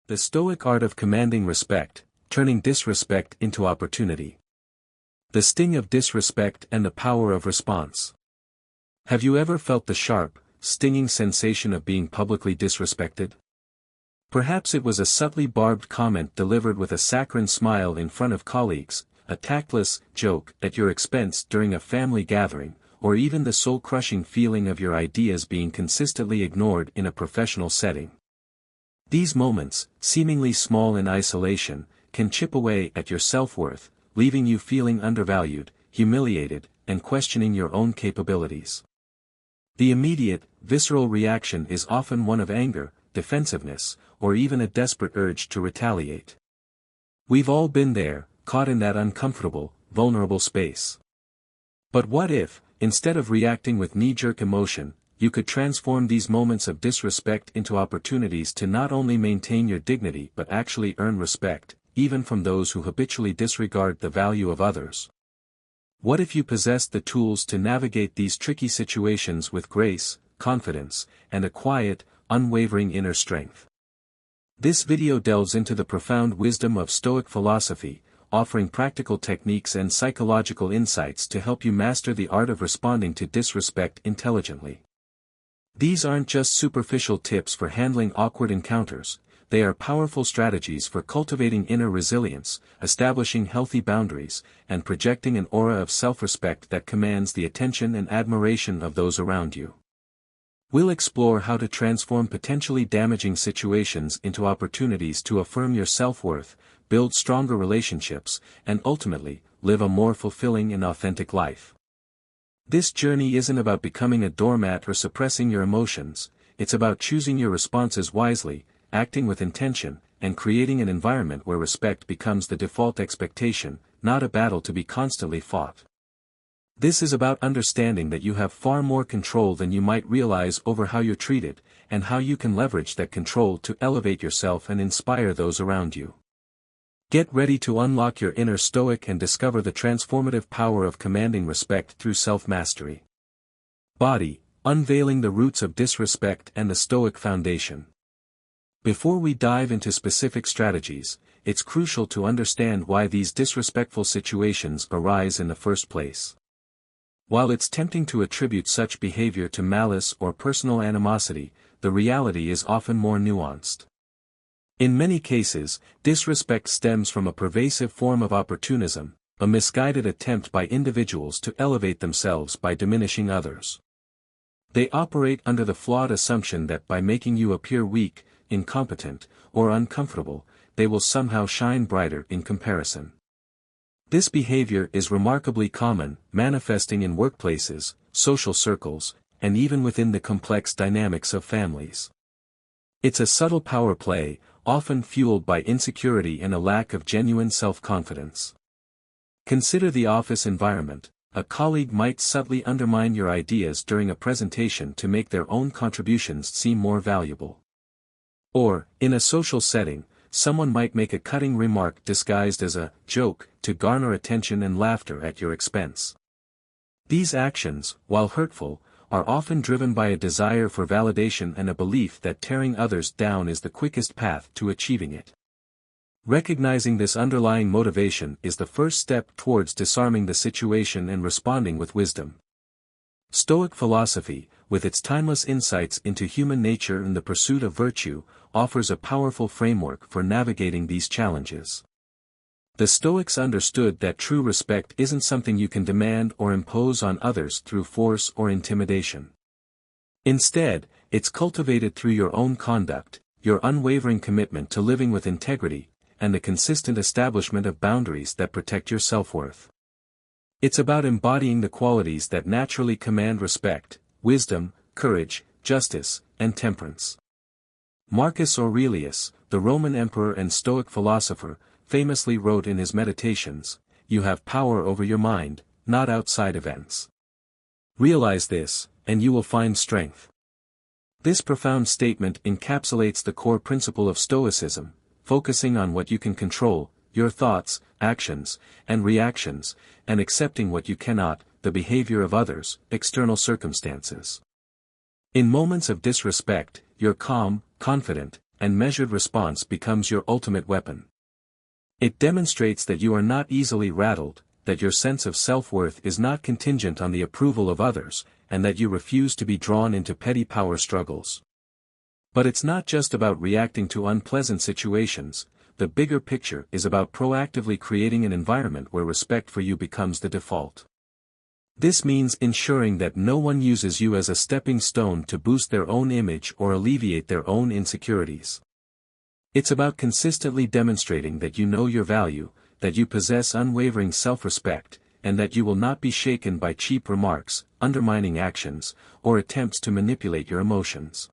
The Stoic art of commanding respect, turning disrespect into opportunity. The sting of disrespect and the power of response. Have you ever felt the sharp, stinging sensation of being publicly disrespected? Perhaps it was a subtly barbed comment delivered with a saccharine smile in front of colleagues, a tactless joke at your expense during a family gathering, or even the soul-crushing feeling of your ideas being consistently ignored in a professional setting. These moments, seemingly small in isolation, can chip away at your self-worth, leaving you feeling undervalued, humiliated, and questioning your own capabilities. The immediate, visceral reaction is often one of anger, defensiveness, or even a desperate urge to retaliate. We've all been there, caught in that uncomfortable, vulnerable space. But what if, instead of reacting with knee-jerk emotion, you could transform these moments of disrespect into opportunities to not only maintain your dignity but actually earn respect, even from those who habitually disregard the value of others? What if you possessed the tools to navigate these tricky situations with grace, confidence, and a quiet, unwavering inner strength? This video delves into the profound wisdom of Stoic philosophy, offering practical techniques and psychological insights to help you master the art of responding to disrespect intelligently. These aren't just superficial tips for handling awkward encounters, they are powerful strategies for cultivating inner resilience, establishing healthy boundaries, and projecting an aura of self-respect that commands the attention and admiration of those around you. We'll explore how to transform potentially damaging situations into opportunities to affirm your self-worth, build stronger relationships, and ultimately, live a more fulfilling and authentic life. This journey isn't about becoming a doormat or suppressing your emotions, it's about choosing your responses wisely, acting with intention, and creating an environment where respect becomes the default expectation, not a battle to be constantly fought. This is about understanding that you have far more control than you might realize over how you're treated, and how you can leverage that control to elevate yourself and inspire those around you. Get ready to unlock your inner Stoic and discover the transformative power of commanding respect through self-mastery. Body, unveiling the roots of disrespect and the Stoic foundation. Before we dive into specific strategies, it's crucial to understand why these disrespectful situations arise in the first place. While it's tempting to attribute such behavior to malice or personal animosity, the reality is often more nuanced. In many cases, disrespect stems from a pervasive form of opportunism, a misguided attempt by individuals to elevate themselves by diminishing others. They operate under the flawed assumption that by making you appear weak, incompetent, or uncomfortable, they will somehow shine brighter in comparison. This behavior is remarkably common, manifesting in workplaces, social circles, and even within the complex dynamics of families. It's a subtle power play, often fueled by insecurity and a lack of genuine self-confidence. Consider the office environment. A colleague might subtly undermine your ideas during a presentation to make their own contributions seem more valuable. Or, in a social setting, someone might make a cutting remark disguised as a joke to garner attention and laughter at your expense. These actions, while hurtful, are often driven by a desire for validation and a belief that tearing others down is the quickest path to achieving it. Recognizing this underlying motivation is the first step towards disarming the situation and responding with wisdom. Stoic philosophy, with its timeless insights into human nature and the pursuit of virtue, offers a powerful framework for navigating these challenges. The Stoics understood that true respect isn't something you can demand or impose on others through force or intimidation. Instead, it's cultivated through your own conduct, your unwavering commitment to living with integrity, and the consistent establishment of boundaries that protect your self-worth. It's about embodying the qualities that naturally command respect: wisdom, courage, justice, and temperance. Marcus Aurelius, the Roman emperor and Stoic philosopher, famously wrote in his Meditations, "You have power over your mind, not outside events. Realize this, and you will find strength." This profound statement encapsulates the core principle of Stoicism, focusing on what you can control, your thoughts, actions, and reactions, and accepting what you cannot, the behavior of others, external circumstances. In moments of disrespect, you're calm, confident, and measured response becomes your ultimate weapon. It demonstrates that you are not easily rattled, that your sense of self-worth is not contingent on the approval of others, and that you refuse to be drawn into petty power struggles. But it's not just about reacting to unpleasant situations. The bigger picture is about proactively creating an environment where respect for you becomes the default. This means ensuring that no one uses you as a stepping stone to boost their own image or alleviate their own insecurities. It's about consistently demonstrating that you know your value, that you possess unwavering self-respect, and that you will not be shaken by cheap remarks, undermining actions, or attempts to manipulate your emotions.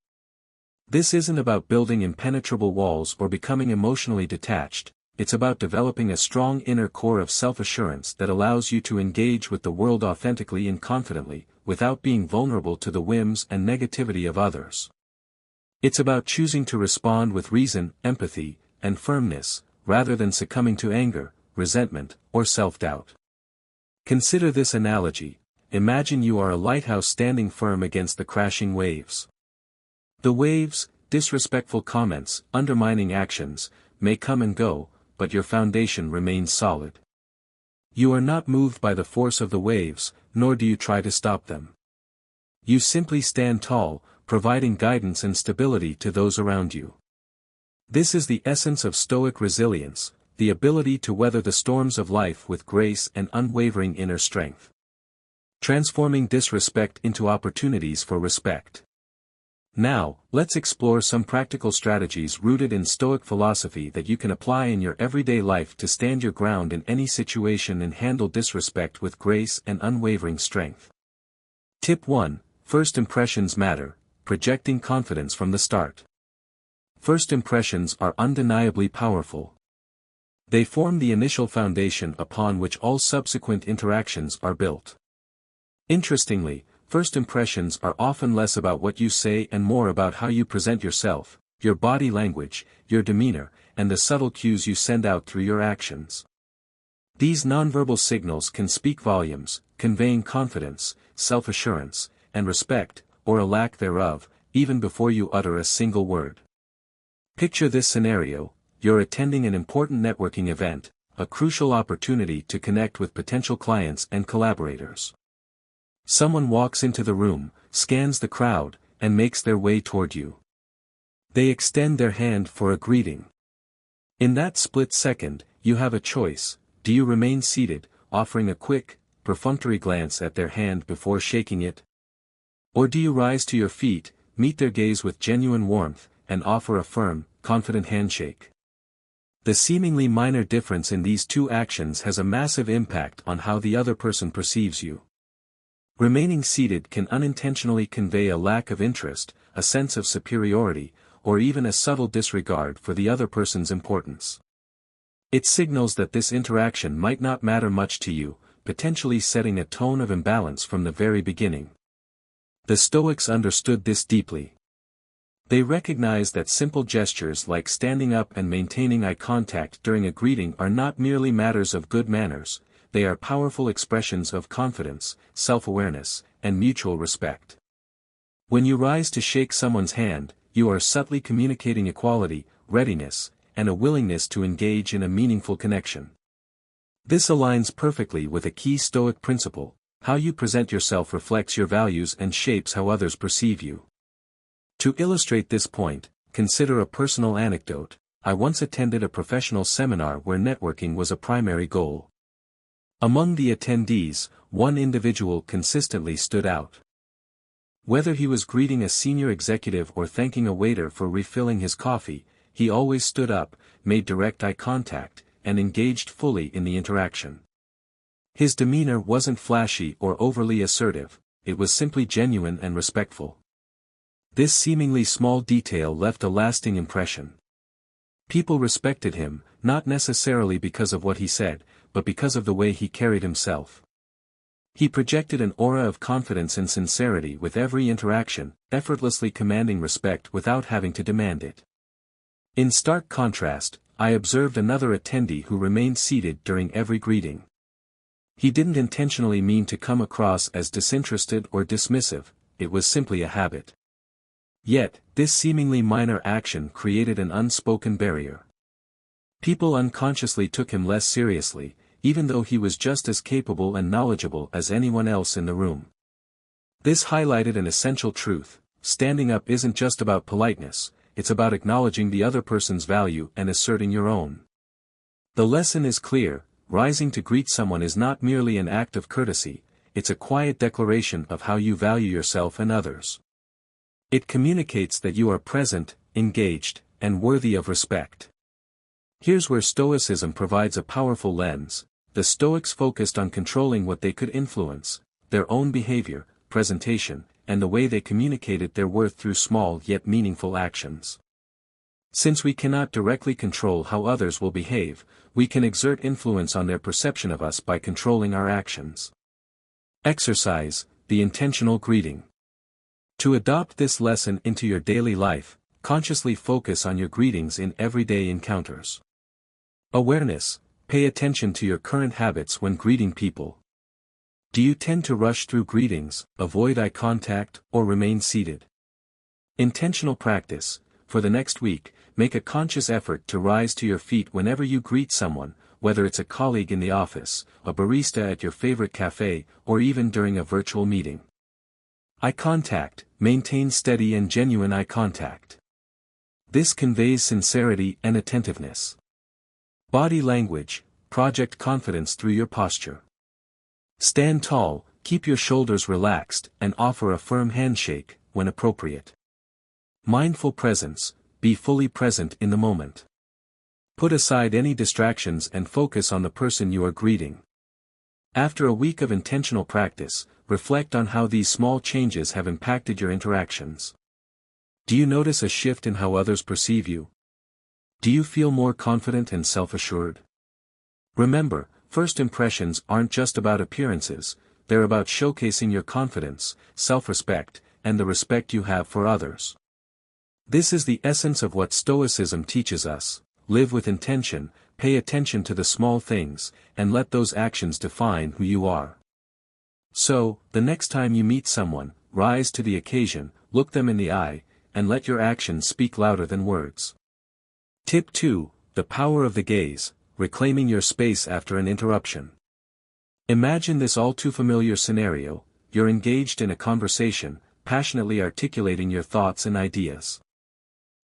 This isn't about building impenetrable walls or becoming emotionally detached. It's about developing a strong inner core of self-assurance that allows you to engage with the world authentically and confidently, without being vulnerable to the whims and negativity of others. It's about choosing to respond with reason, empathy, and firmness, rather than succumbing to anger, resentment, or self-doubt. Consider this analogy. Imagine you are a lighthouse standing firm against the crashing waves. The waves, disrespectful comments, undermining actions, may come and go, but your foundation remains solid. You are not moved by the force of the waves, nor do you try to stop them. You simply stand tall, providing guidance and stability to those around you. This is the essence of Stoic resilience, the ability to weather the storms of life with grace and unwavering inner strength. Transforming disrespect into opportunities for respect. Now, let's explore some practical strategies rooted in Stoic philosophy that you can apply in your everyday life to stand your ground in any situation and handle disrespect with grace and unwavering strength. Tip 1. First impressions matter, projecting confidence from the start. First impressions are undeniably powerful. They form the initial foundation upon which all subsequent interactions are built. Interestingly, first impressions are often less about what you say and more about how you present yourself, your body language, your demeanor, and the subtle cues you send out through your actions. These nonverbal signals can speak volumes, conveying confidence, self-assurance, and respect, or a lack thereof, even before you utter a single word. Picture this scenario: you're attending an important networking event, a crucial opportunity to connect with potential clients and collaborators. Someone walks into the room, scans the crowd, and makes their way toward you. They extend their hand for a greeting. In that split second, you have a choice. Do you remain seated, offering a quick, perfunctory glance at their hand before shaking it? Or do you rise to your feet, meet their gaze with genuine warmth, and offer a firm, confident handshake? The seemingly minor difference in these two actions has a massive impact on how the other person perceives you. Remaining seated can unintentionally convey a lack of interest, a sense of superiority, or even a subtle disregard for the other person's importance. It signals that this interaction might not matter much to you, potentially setting a tone of imbalance from the very beginning. The Stoics understood this deeply. They recognized that simple gestures like standing up and maintaining eye contact during a greeting are not merely matters of good manners. They are powerful expressions of confidence, self-awareness, and mutual respect. When you rise to shake someone's hand, you are subtly communicating equality, readiness, and a willingness to engage in a meaningful connection. This aligns perfectly with a key Stoic principle: how you present yourself reflects your values and shapes how others perceive you. To illustrate this point, consider a personal anecdote. I once attended a professional seminar where networking was a primary goal. Among the attendees, one individual consistently stood out. Whether he was greeting a senior executive or thanking a waiter for refilling his coffee, he always stood up, made direct eye contact, and engaged fully in the interaction. His demeanor wasn't flashy or overly assertive, it was simply genuine and respectful. This seemingly small detail left a lasting impression. People respected him, not necessarily because of what he said, but because of the way he carried himself. He projected an aura of confidence and sincerity with every interaction, effortlessly commanding respect without having to demand it. In stark contrast, I observed another attendee who remained seated during every greeting. He didn't intentionally mean to come across as disinterested or dismissive, it was simply a habit. Yet, this seemingly minor action created an unspoken barrier. People unconsciously took him less seriously, even though he was just as capable and knowledgeable as anyone else in the room. This highlighted an essential truth: standing up isn't just about politeness, it's about acknowledging the other person's value and asserting your own. The lesson is clear: rising to greet someone is not merely an act of courtesy, it's a quiet declaration of how you value yourself and others. It communicates that you are present, engaged, and worthy of respect. Here's where Stoicism provides a powerful lens. The Stoics focused on controlling what they could influence: their own behavior, presentation, and the way they communicated their worth through small yet meaningful actions. Since we cannot directly control how others will behave, we can exert influence on their perception of us by controlling our actions. Exercise, the intentional greeting. To adopt this lesson into your daily life, consciously focus on your greetings in everyday encounters. Awareness: pay attention to your current habits when greeting people. Do you tend to rush through greetings, avoid eye contact, or remain seated? Intentional practice: for the next week, make a conscious effort to rise to your feet whenever you greet someone, whether it's a colleague in the office, a barista at your favorite cafe, or even during a virtual meeting. Eye contact: maintain steady and genuine eye contact. This conveys sincerity and attentiveness. Body language: project confidence through your posture. Stand tall, keep your shoulders relaxed, and offer a firm handshake, when appropriate. Mindful presence: be fully present in the moment. Put aside any distractions and focus on the person you are greeting. After a week of intentional practice, reflect on how these small changes have impacted your interactions. Do you notice a shift in how others perceive you? Do you feel more confident and self-assured? Remember, first impressions aren't just about appearances, they're about showcasing your confidence, self-respect, and the respect you have for others. This is the essence of what Stoicism teaches us: live with intention, pay attention to the small things, and let those actions define who you are. So, the next time you meet someone, rise to the occasion, look them in the eye, and let your actions speak louder than words. Tip 2: the power of the gaze, reclaiming your space after an interruption. Imagine this all too familiar scenario: you're engaged in a conversation, passionately articulating your thoughts and ideas.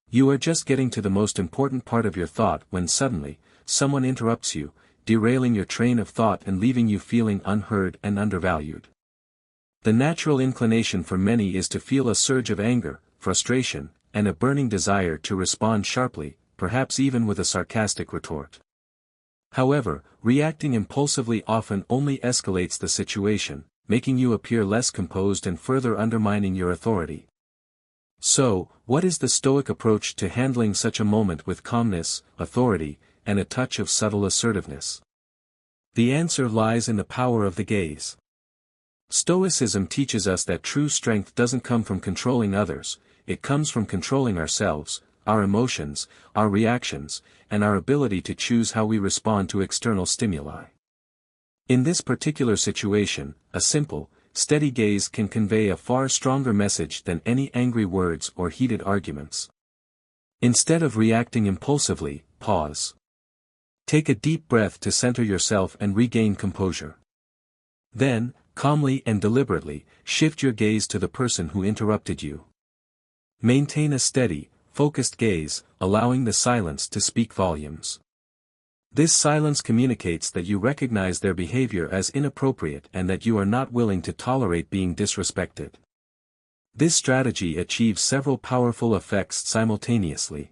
You are just getting to the most important part of your thought when suddenly, someone interrupts you, derailing your train of thought and leaving you feeling unheard and undervalued. The natural inclination for many is to feel a surge of anger, frustration, and a burning desire to respond sharply, perhaps even with a sarcastic retort. However, reacting impulsively often only escalates the situation, making you appear less composed and further undermining your authority. So, what is the Stoic approach to handling such a moment with calmness, authority, and a touch of subtle assertiveness? The answer lies in the power of the gaze. Stoicism teaches us that true strength doesn't come from controlling others, it comes from controlling ourselves, our emotions, our reactions, and our ability to choose how we respond to external stimuli. In this particular situation, a simple, steady gaze can convey a far stronger message than any angry words or heated arguments. Instead of reacting impulsively, pause. Take a deep breath to center yourself and regain composure. Then, calmly and deliberately, shift your gaze to the person who interrupted you. Maintain a steady, focused gaze, allowing the silence to speak volumes. This silence communicates that you recognize their behavior as inappropriate and that you are not willing to tolerate being disrespected. This strategy achieves several powerful effects simultaneously.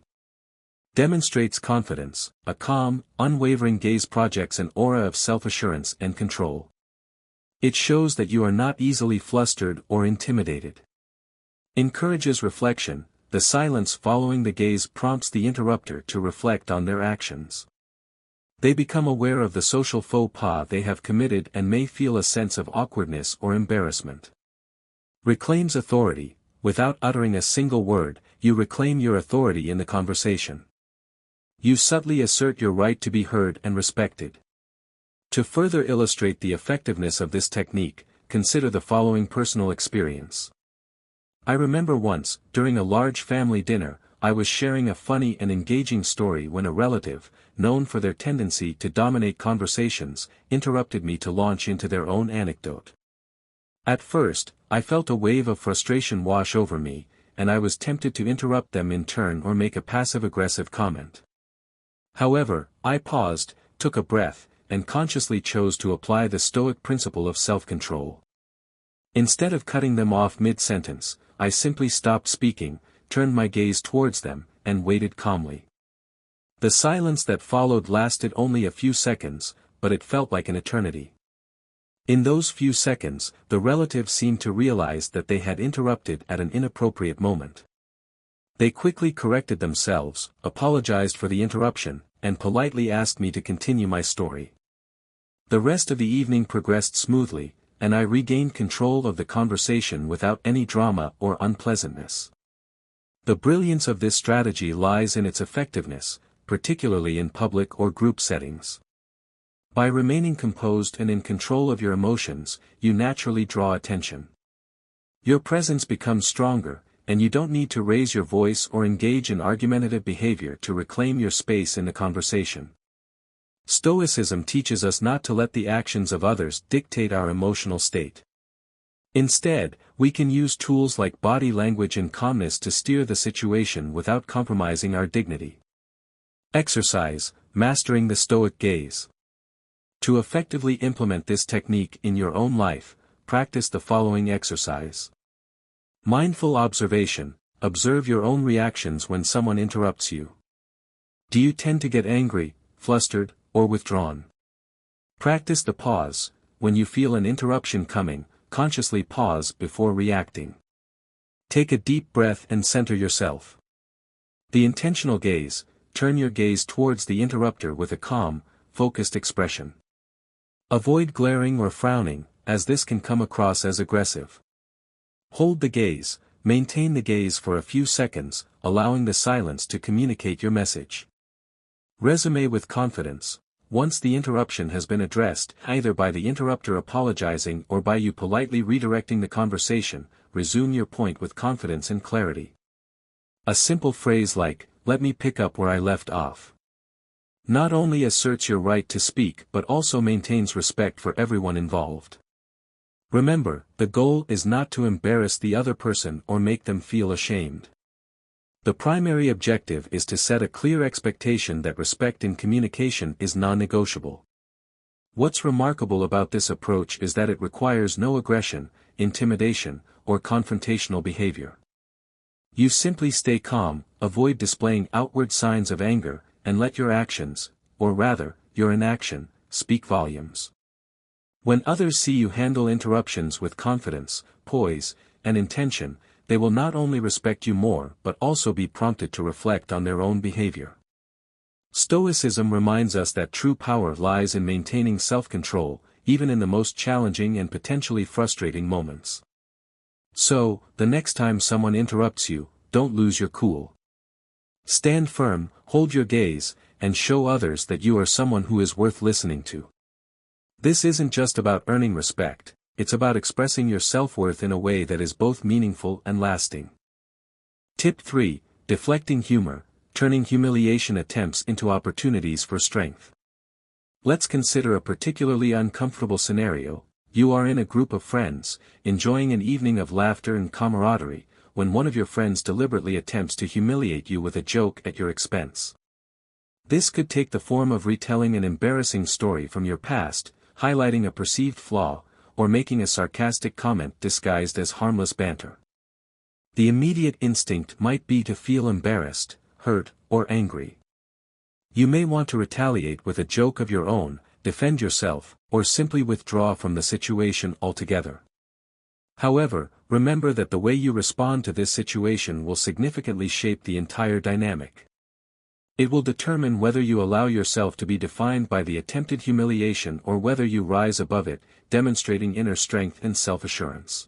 Demonstrates confidence: a calm, unwavering gaze projects an aura of self-assurance and control. It shows that you are not easily flustered or intimidated. Encourages reflection: the silence following the gaze prompts the interrupter to reflect on their actions. They become aware of the social faux pas they have committed and may feel a sense of awkwardness or embarrassment. Reclaims authority: without uttering a single word, you reclaim your authority in the conversation. You subtly assert your right to be heard and respected. To further illustrate the effectiveness of this technique, consider the following personal experience. I remember once, during a large family dinner, I was sharing a funny and engaging story when a relative, known for their tendency to dominate conversations, interrupted me to launch into their own anecdote. At first, I felt a wave of frustration wash over me, and I was tempted to interrupt them in turn or make a passive-aggressive comment. However, I paused, took a breath, and consciously chose to apply the Stoic principle of self-control. Instead of cutting them off mid-sentence, I simply stopped speaking, turned my gaze towards them, and waited calmly. The silence that followed lasted only a few seconds, but it felt like an eternity. In those few seconds, the relative seemed to realize that they had interrupted at an inappropriate moment. They quickly corrected themselves, apologized for the interruption, and politely asked me to continue my story. The rest of the evening progressed smoothly, and I regained control of the conversation without any drama or unpleasantness. The brilliance of this strategy lies in its effectiveness, particularly in public or group settings. By remaining composed and in control of your emotions, you naturally draw attention. Your presence becomes stronger, and you don't need to raise your voice or engage in argumentative behavior to reclaim your space in the conversation. Stoicism teaches us not to let the actions of others dictate our emotional state. Instead, we can use tools like body language and calmness to steer the situation without compromising our dignity. Exercise, mastering the Stoic gaze. To effectively implement this technique in your own life, practice the following exercise. Mindful observation, observe your own reactions when someone interrupts you. Do you tend to get angry, flustered, or withdrawn? Practice the pause. When you feel an interruption coming, consciously pause before reacting. Take a deep breath and center yourself. The intentional gaze, turn your gaze towards the interrupter with a calm, focused expression. Avoid glaring or frowning, as this can come across as aggressive. Hold the gaze, maintain the gaze for a few seconds, allowing the silence to communicate your message. Resume with confidence. Once the interruption has been addressed, either by the interrupter apologizing or by you politely redirecting the conversation, resume your point with confidence and clarity. A simple phrase like, "Let me pick up where I left off," not only asserts your right to speak but also maintains respect for everyone involved. Remember, the goal is not to embarrass the other person or make them feel ashamed. The primary objective is to set a clear expectation that respect in communication is non-negotiable. What's remarkable about this approach is that it requires no aggression, intimidation, or confrontational behavior. You simply stay calm, avoid displaying outward signs of anger, and let your actions, or rather, your inaction, speak volumes. When others see you handle interruptions with confidence, poise, and intention, they will not only respect you more but also be prompted to reflect on their own behavior. Stoicism reminds us that true power lies in maintaining self-control, even in the most challenging and potentially frustrating moments. So, the next time someone interrupts you, don't lose your cool. Stand firm, hold your gaze, and show others that you are someone who is worth listening to. This isn't just about earning respect, it's about expressing your self-worth in a way that is both meaningful and lasting. Tip 3. Deflecting humor, turning humiliation attempts into opportunities for strength. Let's consider a particularly uncomfortable scenario. You are in a group of friends, enjoying an evening of laughter and camaraderie, when one of your friends deliberately attempts to humiliate you with a joke at your expense. This could take the form of retelling an embarrassing story from your past, highlighting a perceived flaw, or making a sarcastic comment disguised as harmless banter. The immediate instinct might be to feel embarrassed, hurt, or angry. You may want to retaliate with a joke of your own, defend yourself, or simply withdraw from the situation altogether. However, remember that the way you respond to this situation will significantly shape the entire dynamic. It will determine whether you allow yourself to be defined by the attempted humiliation or whether you rise above it, demonstrating inner strength and self-assurance.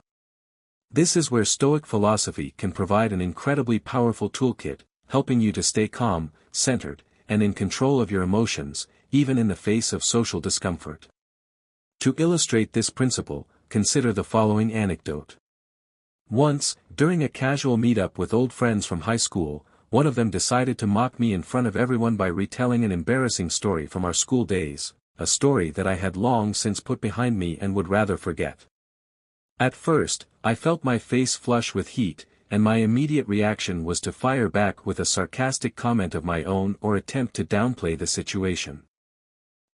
This is where Stoic philosophy can provide an incredibly powerful toolkit, helping you to stay calm, centered, and in control of your emotions, even in the face of social discomfort. To illustrate this principle, consider the following anecdote. Once, during a casual meetup with old friends from high school, one of them decided to mock me in front of everyone by retelling an embarrassing story from our school days, a story that I had long since put behind me and would rather forget. At first, I felt my face flush with heat, and my immediate reaction was to fire back with a sarcastic comment of my own or attempt to downplay the situation.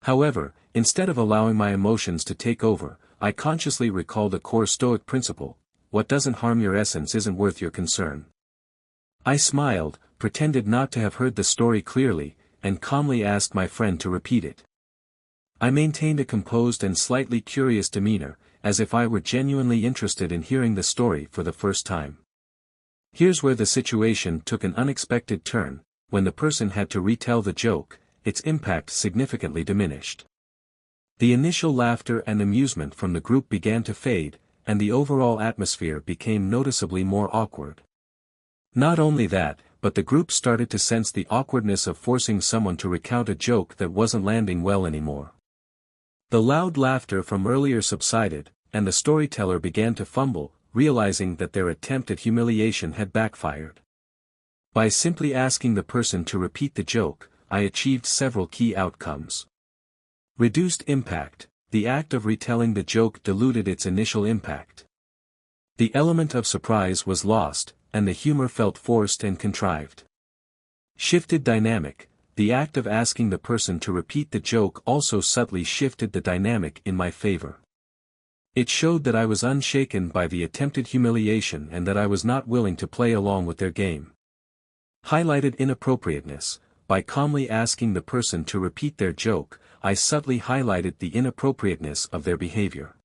However, instead of allowing my emotions to take over, I consciously recalled a core Stoic principle: what doesn't harm your essence isn't worth your concern. I smiled, pretended not to have heard the story clearly, and calmly asked my friend to repeat it. I maintained a composed and slightly curious demeanor, as if I were genuinely interested in hearing the story for the first time. Here's where the situation took an unexpected turn. When the person had to retell the joke, its impact significantly diminished. The initial laughter and amusement from the group began to fade, and the overall atmosphere became noticeably more awkward. Not only that, but the group started to sense the awkwardness of forcing someone to recount a joke that wasn't landing well anymore. The loud laughter from earlier subsided, and the storyteller began to fumble, realizing that their attempt at humiliation had backfired. By simply asking the person to repeat the joke, I achieved several key outcomes. Reduced impact: the act of retelling the joke diluted its initial impact. The element of surprise was lost, and the humor felt forced and contrived. Shifted dynamic: the act of asking the person to repeat the joke also subtly shifted the dynamic in my favor. It showed that I was unshaken by the attempted humiliation and that I was not willing to play along with their game. Highlighted inappropriateness: by calmly asking the person to repeat their joke, I subtly highlighted the inappropriateness of their behavior.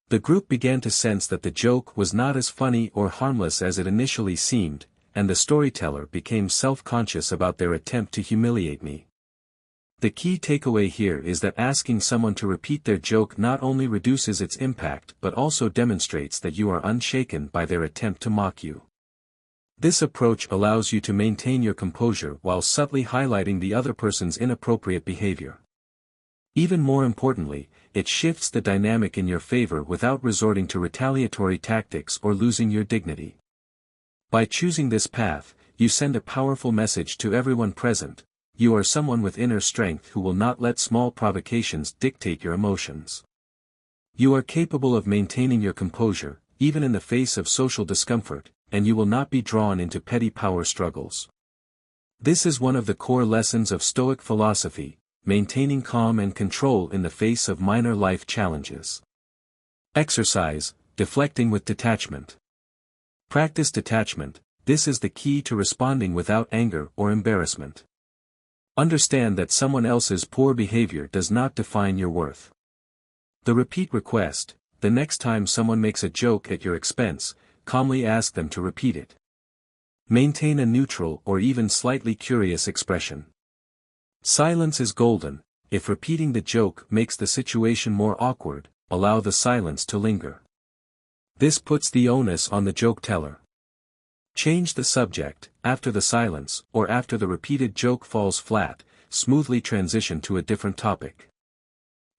The group began to sense that the joke was not as funny or harmless as it initially seemed, and the storyteller became self-conscious about their attempt to humiliate me. The key takeaway here is that asking someone to repeat their joke not only reduces its impact but also demonstrates that you are unshaken by their attempt to mock you. This approach allows you to maintain your composure while subtly highlighting the other person's inappropriate behavior. Even more importantly, it shifts the dynamic in your favor without resorting to retaliatory tactics or losing your dignity. By choosing this path, you send a powerful message to everyone present: you are someone with inner strength who will not let small provocations dictate your emotions. You are capable of maintaining your composure, even in the face of social discomfort, and you will not be drawn into petty power struggles. This is one of the core lessons of Stoic philosophy: maintaining calm and control in the face of minor life challenges. Exercise: deflecting with detachment. Practice detachment. This is the key to responding without anger or embarrassment. Understand that someone else's poor behavior does not define your worth. The repeat request: the next time someone makes a joke at your expense, calmly ask them to repeat it. Maintain a neutral or even slightly curious expression. Silence is golden. If repeating the joke makes the situation more awkward, allow the silence to linger. This puts the onus on the joke teller. Change the subject: after the silence, or after the repeated joke falls flat, smoothly transition to a different topic.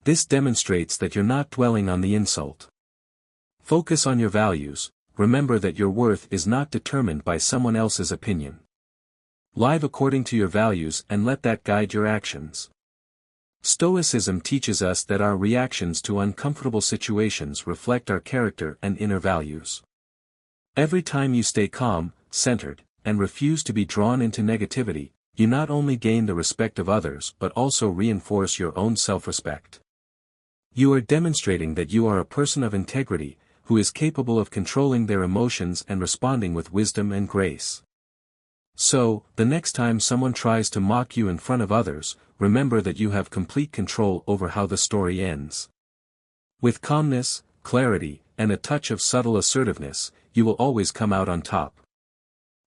This demonstrates that you're not dwelling on the insult. Focus on your values. Remember that your worth is not determined by someone else's opinion. Live according to your values and let that guide your actions. Stoicism teaches us that our reactions to uncomfortable situations reflect our character and inner values. Every time you stay calm, centered, and refuse to be drawn into negativity, you not only gain the respect of others but also reinforce your own self-respect. You are demonstrating that you are a person of integrity, who is capable of controlling their emotions and responding with wisdom and grace. So, the next time someone tries to mock you in front of others, remember that you have complete control over how the story ends. With calmness, clarity, and a touch of subtle assertiveness, you will always come out on top.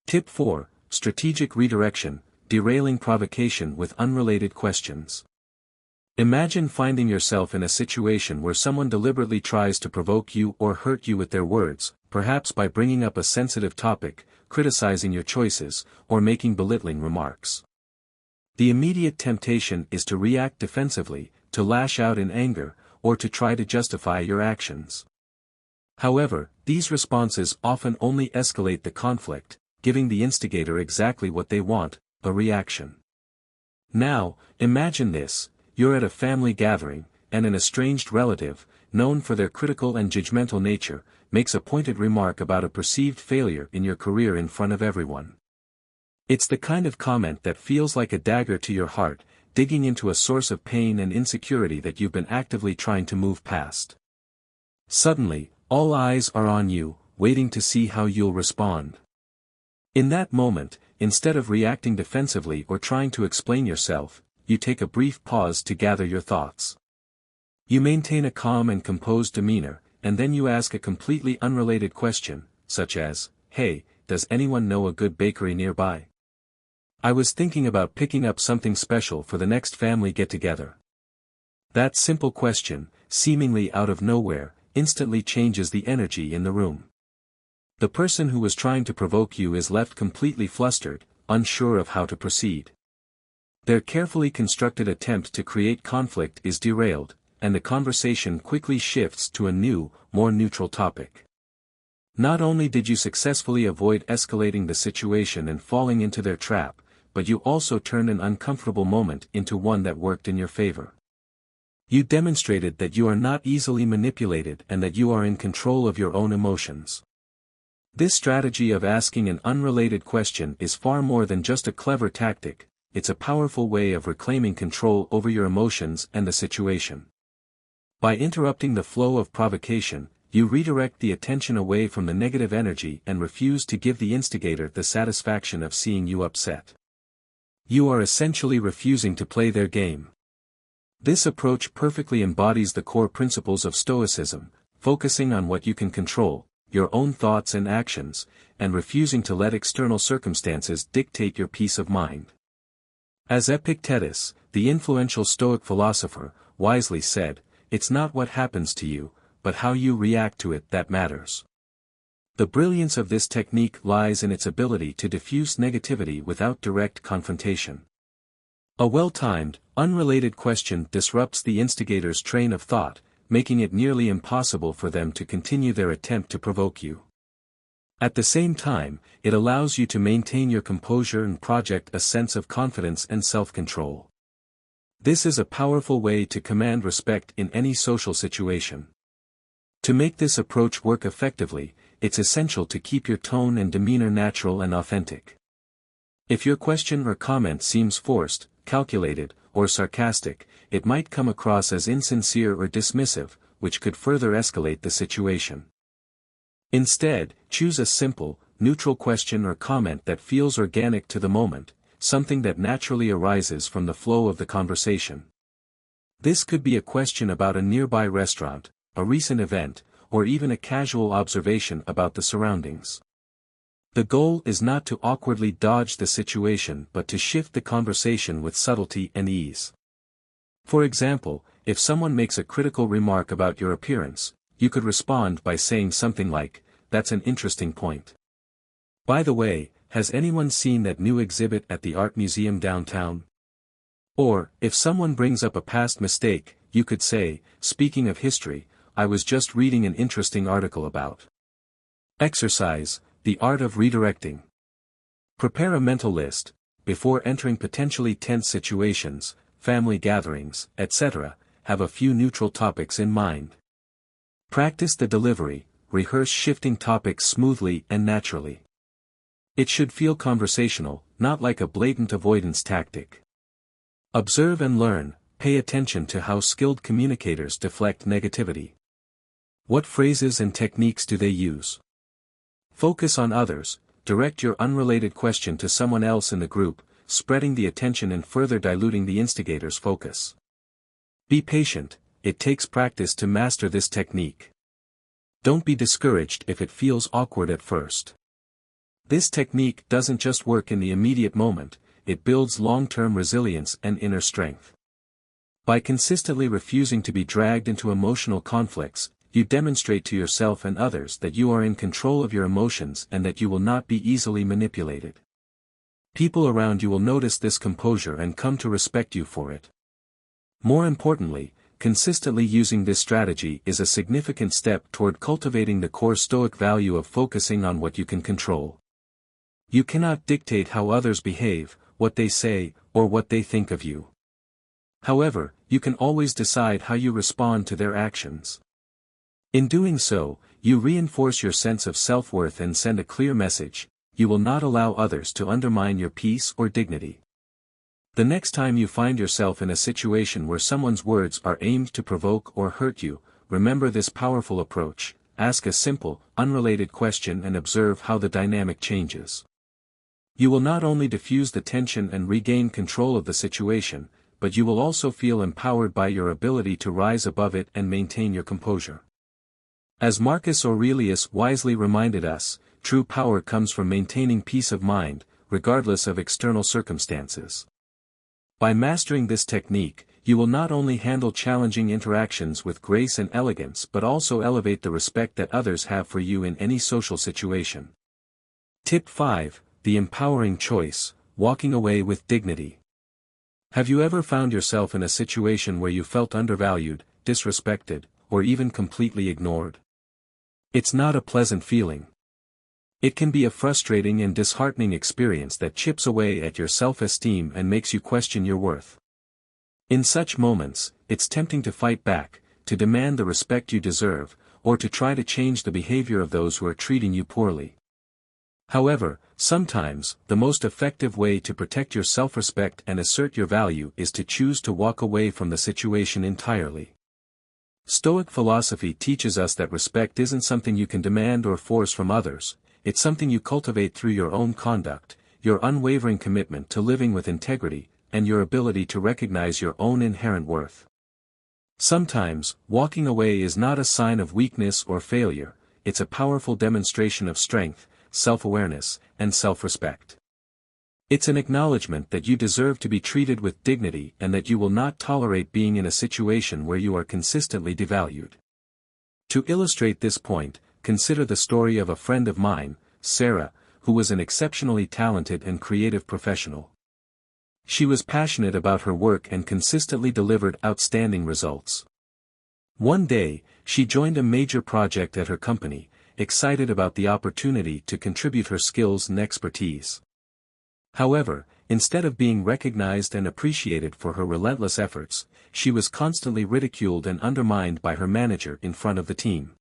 Tip 4: Strategic redirection: derailing provocation with unrelated questions. Imagine finding yourself in a situation where someone deliberately tries to provoke you or hurt you with their words, perhaps by bringing up a sensitive topic, criticizing your choices, or making belittling remarks. The immediate temptation is to react defensively, to lash out in anger, or to try to justify your actions. However, these responses often only escalate the conflict, giving the instigator exactly what they want, a reaction. Now, imagine this: you're at a family gathering, and an estranged relative, known for their critical and judgmental nature, makes a pointed remark about a perceived failure in your career in front of everyone. It's the kind of comment that feels like a dagger to your heart, digging into a source of pain and insecurity that you've been actively trying to move past. Suddenly, all eyes are on you, waiting to see how you'll respond. In that moment, instead of reacting defensively or trying to explain yourself, you take a brief pause to gather your thoughts. You maintain a calm and composed demeanor, and then you ask a completely unrelated question, such as, "Hey, does anyone know a good bakery nearby? I was thinking about picking up something special for the next family get-together." That simple question, seemingly out of nowhere, instantly changes the energy in the room. The person who was trying to provoke you is left completely flustered, unsure of how to proceed. Their carefully constructed attempt to create conflict is derailed, and the conversation quickly shifts to a new, more neutral topic. Not only did you successfully avoid escalating the situation and falling into their trap, but you also turned an uncomfortable moment into one that worked in your favor. You demonstrated that you are not easily manipulated and that you are in control of your own emotions. This strategy of asking an unrelated question is far more than just a clever tactic, it's a powerful way of reclaiming control over your emotions and the situation. By interrupting the flow of provocation, you redirect the attention away from the negative energy and refuse to give the instigator the satisfaction of seeing you upset. You are essentially refusing to play their game. This approach perfectly embodies the core principles of Stoicism, focusing on what you can control, your own thoughts and actions, and refusing to let external circumstances dictate your peace of mind. As Epictetus, the influential Stoic philosopher, wisely said, "It's not what happens to you, but how you react to it that matters." The brilliance of this technique lies in its ability to diffuse negativity without direct confrontation. A well-timed, unrelated question disrupts the instigator's train of thought, making it nearly impossible for them to continue their attempt to provoke you. At the same time, it allows you to maintain your composure and project a sense of confidence and self-control. This is a powerful way to command respect in any social situation. To make this approach work effectively, it's essential to keep your tone and demeanor natural and authentic. If your question or comment seems forced, calculated, or sarcastic, it might come across as insincere or dismissive, which could further escalate the situation. Instead, choose a simple, neutral question or comment that feels organic to the moment, something that naturally arises from the flow of the conversation. This could be a question about a nearby restaurant, a recent event, or even a casual observation about the surroundings. The goal is not to awkwardly dodge the situation but to shift the conversation with subtlety and ease. For example, if someone makes a critical remark about your appearance, you could respond by saying something like, "That's an interesting point. By the way, has anyone seen that new exhibit at the art museum downtown?" Or, if someone brings up a past mistake, you could say, "Speaking of history, I was just reading an interesting article about." Exercise, the art of redirecting. Prepare a mental list, before entering potentially tense situations, family gatherings, etc., have a few neutral topics in mind. Practice the delivery, rehearse shifting topics smoothly and naturally. It should feel conversational, not like a blatant avoidance tactic. Observe and learn, pay attention to how skilled communicators deflect negativity. What phrases and techniques do they use? Focus on others, direct your unrelated question to someone else in the group, spreading the attention and further diluting the instigator's focus. Be patient, it takes practice to master this technique. Don't be discouraged if it feels awkward at first. This technique doesn't just work in the immediate moment, it builds long-term resilience and inner strength. By consistently refusing to be dragged into emotional conflicts, you demonstrate to yourself and others that you are in control of your emotions and that you will not be easily manipulated. People around you will notice this composure and come to respect you for it. More importantly, consistently using this strategy is a significant step toward cultivating the core Stoic value of focusing on what you can control. You cannot dictate how others behave, what they say, or what they think of you. However, you can always decide how you respond to their actions. In doing so, you reinforce your sense of self-worth and send a clear message: you will not allow others to undermine your peace or dignity. The next time you find yourself in a situation where someone's words are aimed to provoke or hurt you, remember this powerful approach: ask a simple, unrelated question and observe how the dynamic changes. You will not only diffuse the tension and regain control of the situation, but you will also feel empowered by your ability to rise above it and maintain your composure. As Marcus Aurelius wisely reminded us, true power comes from maintaining peace of mind, regardless of external circumstances. By mastering this technique, you will not only handle challenging interactions with grace and elegance but also elevate the respect that others have for you in any social situation. Tip 5. The empowering choice: walking away with dignity. Have you ever found yourself in a situation where you felt undervalued, disrespected, or even completely ignored? It's not a pleasant feeling. It can be a frustrating and disheartening experience that chips away at your self-esteem and makes you question your worth. In such moments, it's tempting to fight back, to demand the respect you deserve, or to try to change the behavior of those who are treating you poorly. However, sometimes, the most effective way to protect your self-respect and assert your value is to choose to walk away from the situation entirely. Stoic philosophy teaches us that respect isn't something you can demand or force from others. It's something you cultivate through your own conduct, your unwavering commitment to living with integrity, and your ability to recognize your own inherent worth. Sometimes, walking away is not a sign of weakness or failure, it's a powerful demonstration of strength, self-awareness, and self-respect. It's an acknowledgement that you deserve to be treated with dignity and that you will not tolerate being in a situation where you are consistently devalued. To illustrate this point, consider the story of a friend of mine, Sarah, who was an exceptionally talented and creative professional. She was passionate about her work and consistently delivered outstanding results. One day, she joined a major project at her company, excited about the opportunity to contribute her skills and expertise. However, instead of being recognized and appreciated for her relentless efforts, she was constantly ridiculed and undermined by her manager in front of the team.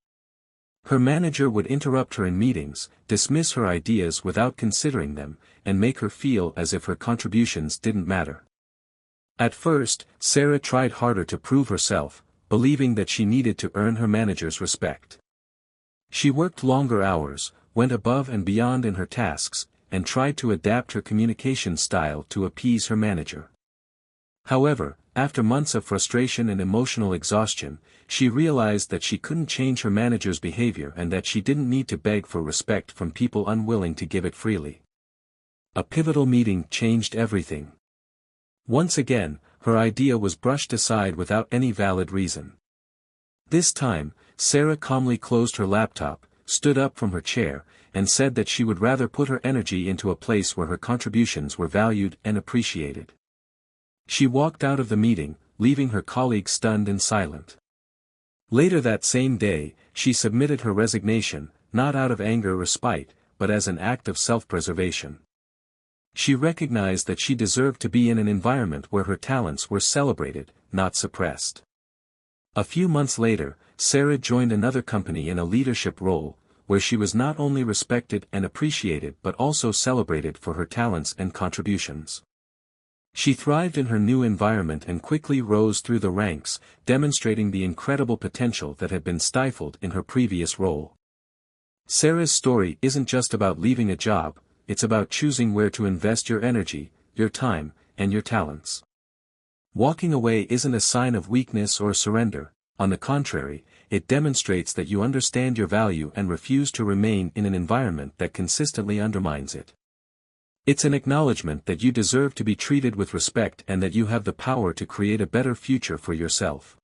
Her manager would interrupt her in meetings, dismiss her ideas without considering them, and make her feel as if her contributions didn't matter. At first, Sarah tried harder to prove herself, believing that she needed to earn her manager's respect. She worked longer hours, went above and beyond in her tasks, and tried to adapt her communication style to appease her manager. However, after months of frustration and emotional exhaustion, she realized that she couldn't change her manager's behavior and that she didn't need to beg for respect from people unwilling to give it freely. A pivotal meeting changed everything. Once again, her idea was brushed aside without any valid reason. This time, Sarah calmly closed her laptop, stood up from her chair, and said that she would rather put her energy into a place where her contributions were valued and appreciated. She walked out of the meeting, leaving her colleagues stunned and silent. Later that same day, she submitted her resignation, not out of anger or spite, but as an act of self-preservation. She recognized that she deserved to be in an environment where her talents were celebrated, not suppressed. A few months later, Sarah joined another company in a leadership role, where she was not only respected and appreciated but also celebrated for her talents and contributions. She thrived in her new environment and quickly rose through the ranks, demonstrating the incredible potential that had been stifled in her previous role. Sarah's story isn't just about leaving a job, it's about choosing where to invest your energy, your time, and your talents. Walking away isn't a sign of weakness or surrender. On the contrary, it demonstrates that you understand your value and refuse to remain in an environment that consistently undermines it. It's an acknowledgement that you deserve to be treated with respect and that you have the power to create a better future for yourself.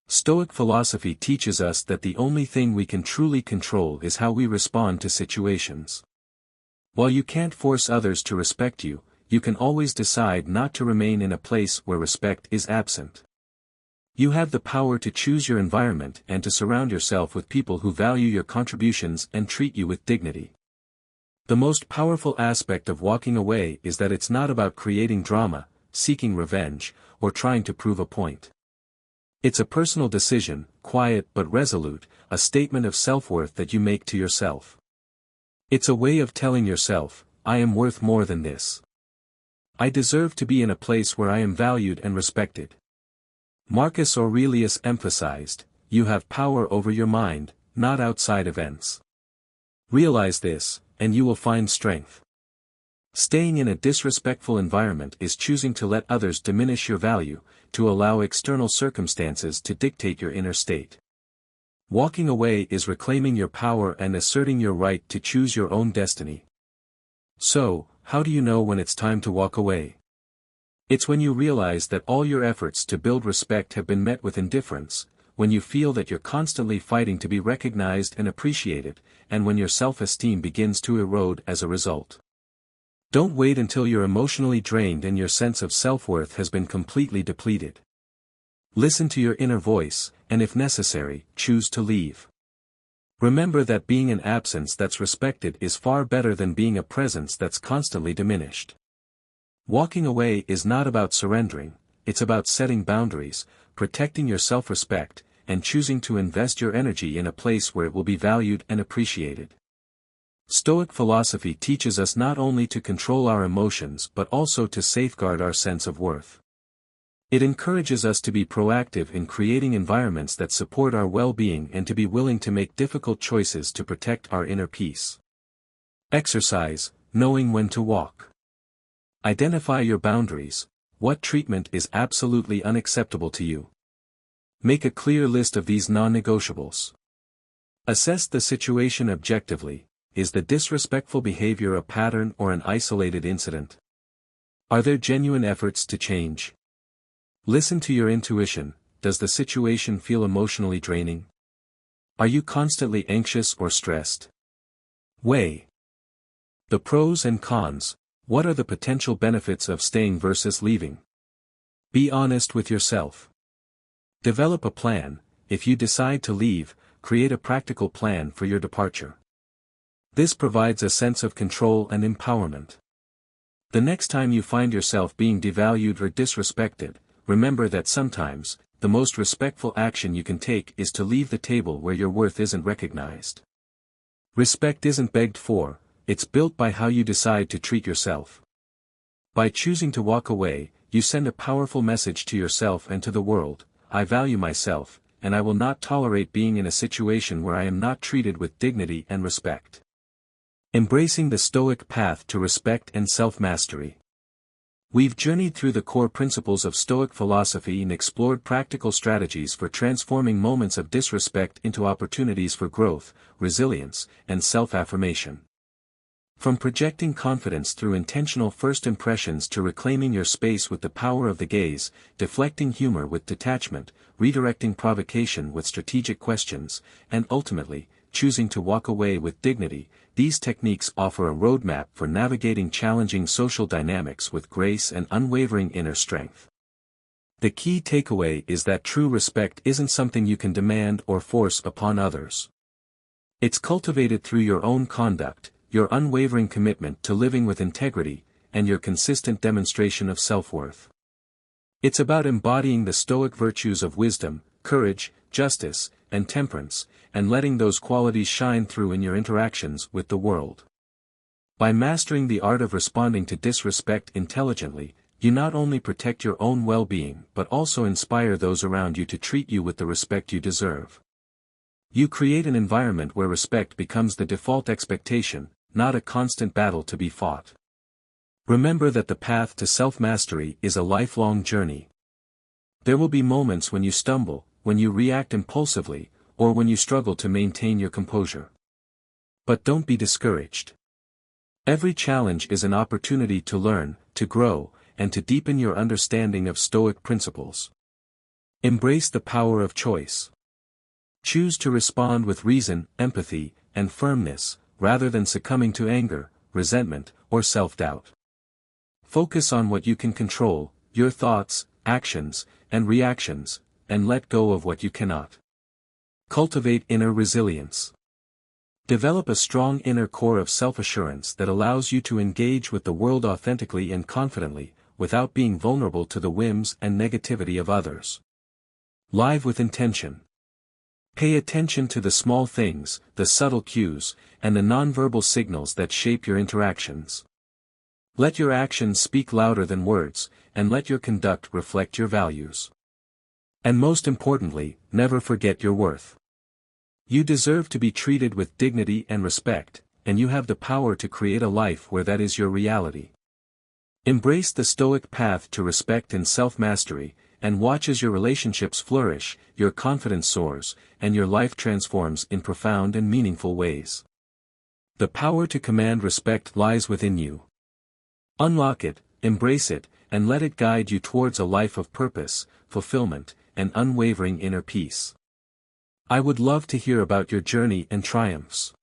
Stoic philosophy teaches us that the only thing we can truly control is how we respond to situations. While you can't force others to respect you, you can always decide not to remain in a place where respect is absent. You have the power to choose your environment and to surround yourself with people who value your contributions and treat you with dignity. The most powerful aspect of walking away is that it's not about creating drama, seeking revenge, or trying to prove a point. It's a personal decision, quiet but resolute, a statement of self-worth that you make to yourself. It's a way of telling yourself, I am worth more than this. I deserve to be in a place where I am valued and respected. Marcus Aurelius emphasized, you have power over your mind, not outside events. Realize this, and you will find strength. Staying in a disrespectful environment is choosing to let others diminish your value, to allow external circumstances to dictate your inner state. Walking away is reclaiming your power and asserting your right to choose your own destiny. So, how do you know when it's time to walk away? It's when you realize that all your efforts to build respect have been met with indifference, when you feel that you're constantly fighting to be recognized and appreciated, and when your self-esteem begins to erode as a result. Don't wait until you're emotionally drained and your sense of self-worth has been completely depleted. Listen to your inner voice, and if necessary, choose to leave. Remember that being an absence that's respected is far better than being a presence that's constantly diminished. Walking away is not about surrendering, it's about setting boundaries, protecting your self-respect, and choosing to invest your energy in a place where it will be valued and appreciated. Stoic philosophy teaches us not only to control our emotions but also to safeguard our sense of worth. It encourages us to be proactive in creating environments that support our well-being and to be willing to make difficult choices to protect our inner peace. Exercise, knowing when to walk. Identify your boundaries. What treatment is absolutely unacceptable to you? Make a clear list of these non-negotiables. Assess the situation objectively. Is the disrespectful behavior a pattern or an isolated incident? Are there genuine efforts to change? Listen to your intuition. Does the situation feel emotionally draining? Are you constantly anxious or stressed? Weigh the pros and cons. What are the potential benefits of staying versus leaving? Be honest with yourself. Develop a plan. If you decide to leave, create a practical plan for your departure. This provides a sense of control and empowerment. The next time you find yourself being devalued or disrespected, remember that sometimes, the most respectful action you can take is to leave the table where your worth isn't recognized. Respect isn't begged for, it's built by how you decide to treat yourself. By choosing to walk away, you send a powerful message to yourself and to the world, I value myself, and I will not tolerate being in a situation where I am not treated with dignity and respect. Embracing the Stoic path to respect and self-mastery. We've journeyed through the core principles of Stoic philosophy and explored practical strategies for transforming moments of disrespect into opportunities for growth, resilience, and self-affirmation. From projecting confidence through intentional first impressions to reclaiming your space with the power of the gaze, deflecting humor with detachment, redirecting provocation with strategic questions, and ultimately, choosing to walk away with dignity, these techniques offer a roadmap for navigating challenging social dynamics with grace and unwavering inner strength. The key takeaway is that true respect isn't something you can demand or force upon others. It's cultivated through your own conduct, your unwavering commitment to living with integrity, and your consistent demonstration of self-worth. It's about embodying the Stoic virtues of wisdom, courage, justice, and temperance, and letting those qualities shine through in your interactions with the world. By mastering the art of responding to disrespect intelligently, you not only protect your own well-being but also inspire those around you to treat you with the respect you deserve. You create an environment where respect becomes the default expectation, not a constant battle to be fought. Remember that the path to self-mastery is a lifelong journey. There will be moments when you stumble, when you react impulsively, or when you struggle to maintain your composure. But don't be discouraged. Every challenge is an opportunity to learn, to grow, and to deepen your understanding of Stoic principles. Embrace the power of choice. Choose to respond with reason, empathy, and firmness, rather than succumbing to anger, resentment, or self-doubt. Focus on what you can control, your thoughts, actions, and reactions, and let go of what you cannot. Cultivate inner resilience. Develop a strong inner core of self-assurance that allows you to engage with the world authentically and confidently, without being vulnerable to the whims and negativity of others. Live with intention. Pay attention to the small things, the subtle cues, and the nonverbal signals that shape your interactions. Let your actions speak louder than words, and let your conduct reflect your values. And most importantly, never forget your worth. You deserve to be treated with dignity and respect, and you have the power to create a life where that is your reality. Embrace the Stoic path to respect and self-mastery, and watch as your relationships flourish, your confidence soars, and your life transforms in profound and meaningful ways. The power to command respect lies within you. Unlock it, embrace it, and let it guide you towards a life of purpose, fulfillment, and unwavering inner peace. I would love to hear about your journey and triumphs.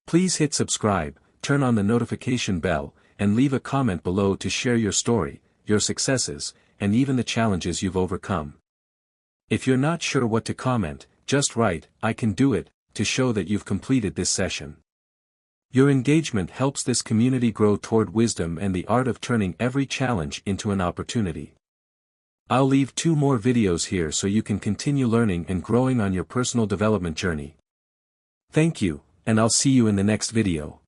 Please hit subscribe, turn on the notification bell, and leave a comment below to share your story, your successes, and even the challenges you've overcome. If you're not sure what to comment, just write, "I can do it," to show that you've completed this session. Your engagement helps this community grow toward wisdom and the art of turning every challenge into an opportunity. I'll leave 2 more videos here so you can continue learning and growing on your personal development journey. Thank you, and I'll see you in the next video.